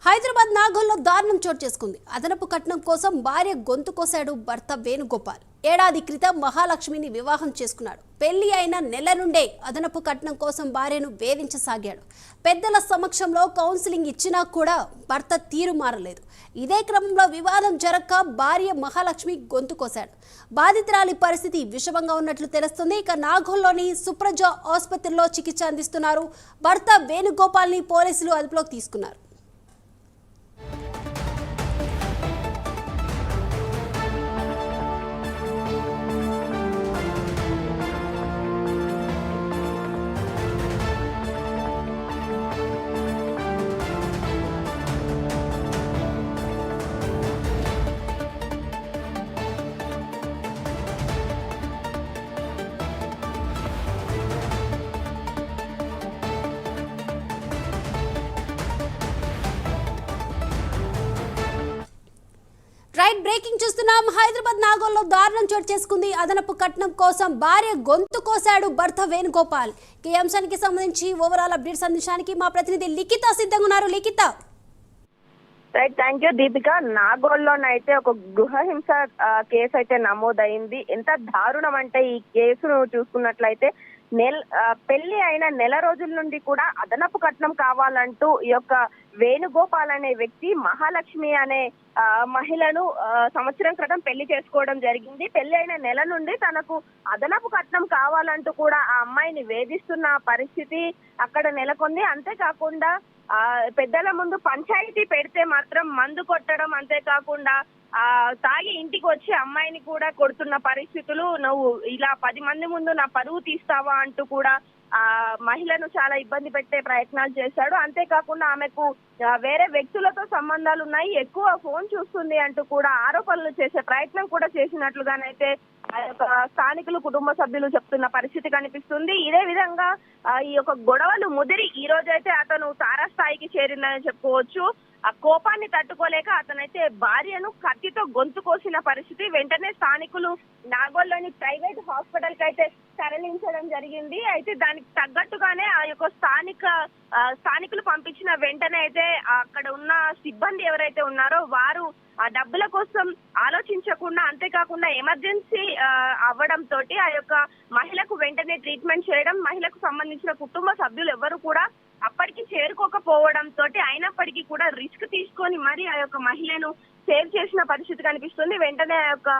హైదరాబాద్ నాగోల్లో దారుణం చోటు చేసుకుంది. అదనపు కట్నం కోసం భార్య గొంతు కోసాడు భర్త వేణుగోపాల్. ఏడాది క్రితం మహాలక్ష్మిని వివాహం చేసుకున్నాడు. పెళ్లి అయిన నెల నుండే అదనపు కట్నం కోసం భార్యను వేధించసాగాడు. పెద్దల సమక్షంలో కౌన్సిలింగ్ ఇచ్చినా కూడా భర్త తీరు మారలేదు. ఇదే క్రమంలో వివాదం జరక్క భార్య మహాలక్ష్మి గొంతు కోసాడు. బాధితురాలి పరిస్థితి విషమంగా ఉన్నట్లు తెలుస్తుంది. ఇక నాగోల్లోని సుప్రజ ఆసుపత్రిలో చికిత్స అందిస్తున్నారు. భర్త వేణుగోపాల్ని పోలీసులు అదుపులోకి తీసుకున్నారు. రైట్ బ్రేకింగ్ చూస్తున్నాం. హైదరాబాద్ నాగోల్లో దారుణం చోటు చేసుకుంది. అదనపు కట్నం కోసం భార్య గొంతు కోసాడు భర్త వేణుగోపాల్. ఈ అంశానికి సంబంధించి ఓవరాల్ అప్డేట్స్ అందించడానికి మా ప్రతినిధి లిఖిత సిద్ధంగా ఉన్నారు. Likhita. Right, thank you Deepika. నాగోల్లోనైతే ఒక గృహహింస కేసు అయితే నమోదైంది. ఎంత దారుణం అంటే ఈ కేసును చూసుకున్నట్లయితే పెళ్లి అయిన నెల రోజుల నుండి కూడా అదనపు కట్నం కావాలంటూ ఈ యొక్క వేణుగోపాల్ అనే వ్యక్తి మహాలక్ష్మి అనే మహిళను సంవత్సరం క్రితం పెళ్లి చేసుకోవడం జరిగింది. పెళ్లి అయిన నెల నుండి తనకు అదనపు కట్నం కావాలంటూ కూడా ఆ అమ్మాయిని వేధిస్తున్న పరిస్థితి అక్కడ నెలకొంది. అంతేకాకుండా పెద్దల ముందు పంచాయతీ పెడితే మాత్రం మందు కొట్టడం, అంతేకాకుండా తాగి ఇంటికి వచ్చి అమ్మాయిని కూడా కొడుతున్న పరిస్థితులు. నువ్వు ఇలా 10 మంది ముందు నా పరువు తీస్తావా అంటూ కూడా ఆ మహిళను చాలా ఇబ్బంది పెట్టే ప్రయత్నాలు చేశాడు. అంతేకాకుండా ఆమెకు వేరే వ్యక్తులతో సంబంధాలు ఉన్నాయి, ఎక్కువ ఫోన్ చూస్తుంది అంటూ కూడా ఆరోపణలు చేసే ప్రయత్నం కూడా చేసినట్లుగానైతే ఆ యొక్క స్థానికులు, కుటుంబ సభ్యులు చెప్తున్న పరిస్థితి కనిపిస్తుంది. ఇదే విధంగా ఈ యొక్క గొడవలు ముదిరి ఈ రోజైతే అతను తారాస్థాయికి చేరిందని చెప్పుకోవచ్చు. ఆ కోపాన్ని తట్టుకోలేక అతనైతే భార్యను కత్తితో గొంతు కోసిన పరిస్థితి. వెంటనే స్థానికులు నాగోల్లోని ప్రైవేట్ హాస్పిటల్ కి అయితే తరలించడం జరిగింది. అయితే దానికి తగ్గట్టుగానే ఆ యొక్క స్థానికులు పంపించిన వెంటనే అయితే అక్కడ ఉన్న సిబ్బంది ఎవరైతే ఉన్నారో వారు ఆ డబ్బుల కోసం ఆలోచించకుండా, అంతేకాకుండా ఎమర్జెన్సీ అవ్వడం తోటి ఆ యొక్క మహిళకు వెంటనే ట్రీట్మెంట్ చేయడం, మహిళకు సంబంధించిన కుటుంబ సభ్యులు ఎవరు కూడా అప్పటికి చేరుకోకపోవడం తోటి అయినప్పటికీ కూడా రిస్క్ తీసుకొని మరి ఆ యొక్క మహిళను సేవ్ చేసిన పరిస్థితి కనిపిస్తుంది. వెంటనే ఆ యొక్క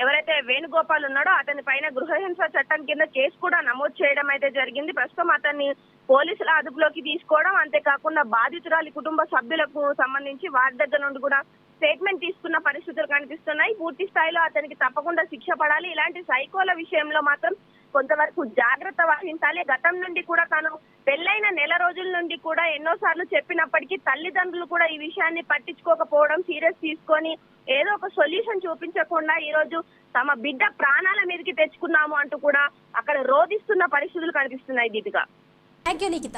ఎవరైతే వేణుగోపాల్ ఉన్నాడో అతని పైన గృహహింస చట్టం కింద కేసు కూడా నమోదు చేయడం అయితే జరిగింది. ప్రస్తుతం అతన్ని పోలీసుల అదుపులోకి తీసుకోవడం, అంతేకాకుండా బాధితురాలి కుటుంబ సభ్యులకు సంబంధించి వారి దగ్గర నుండి కూడా స్టేట్మెంట్ తీసుకున్న పరిస్థితులు కనిపిస్తున్నాయి. పూర్తి స్థాయిలో అతనికి తప్పకుండా శిక్ష పడాలి. ఇలాంటి సైకోల విషయంలో మాత్రం కొంతవరకు జాగ్రత్త వహించాలి. గతం నుండి కూడా తాను పెళ్లైన నెల రోజుల నుండి కూడా ఎన్నోసార్లు చెప్పినప్పటికీ తల్లిదండ్రులు కూడా ఈ విషయాన్ని పట్టించుకోకపోవడం, సీరియస్ తీసుకొని ఏదో ఒక సొల్యూషన్ చూపించకుండా ఈ రోజు తమ బిడ్డ ప్రాణాల మీదకి తెచ్చుకున్నాము అంటూ కూడా అక్కడ రోధిస్తున్న పరిస్థితులు కనిపిస్తున్నాయి. దీపిక. Thank you Likhita.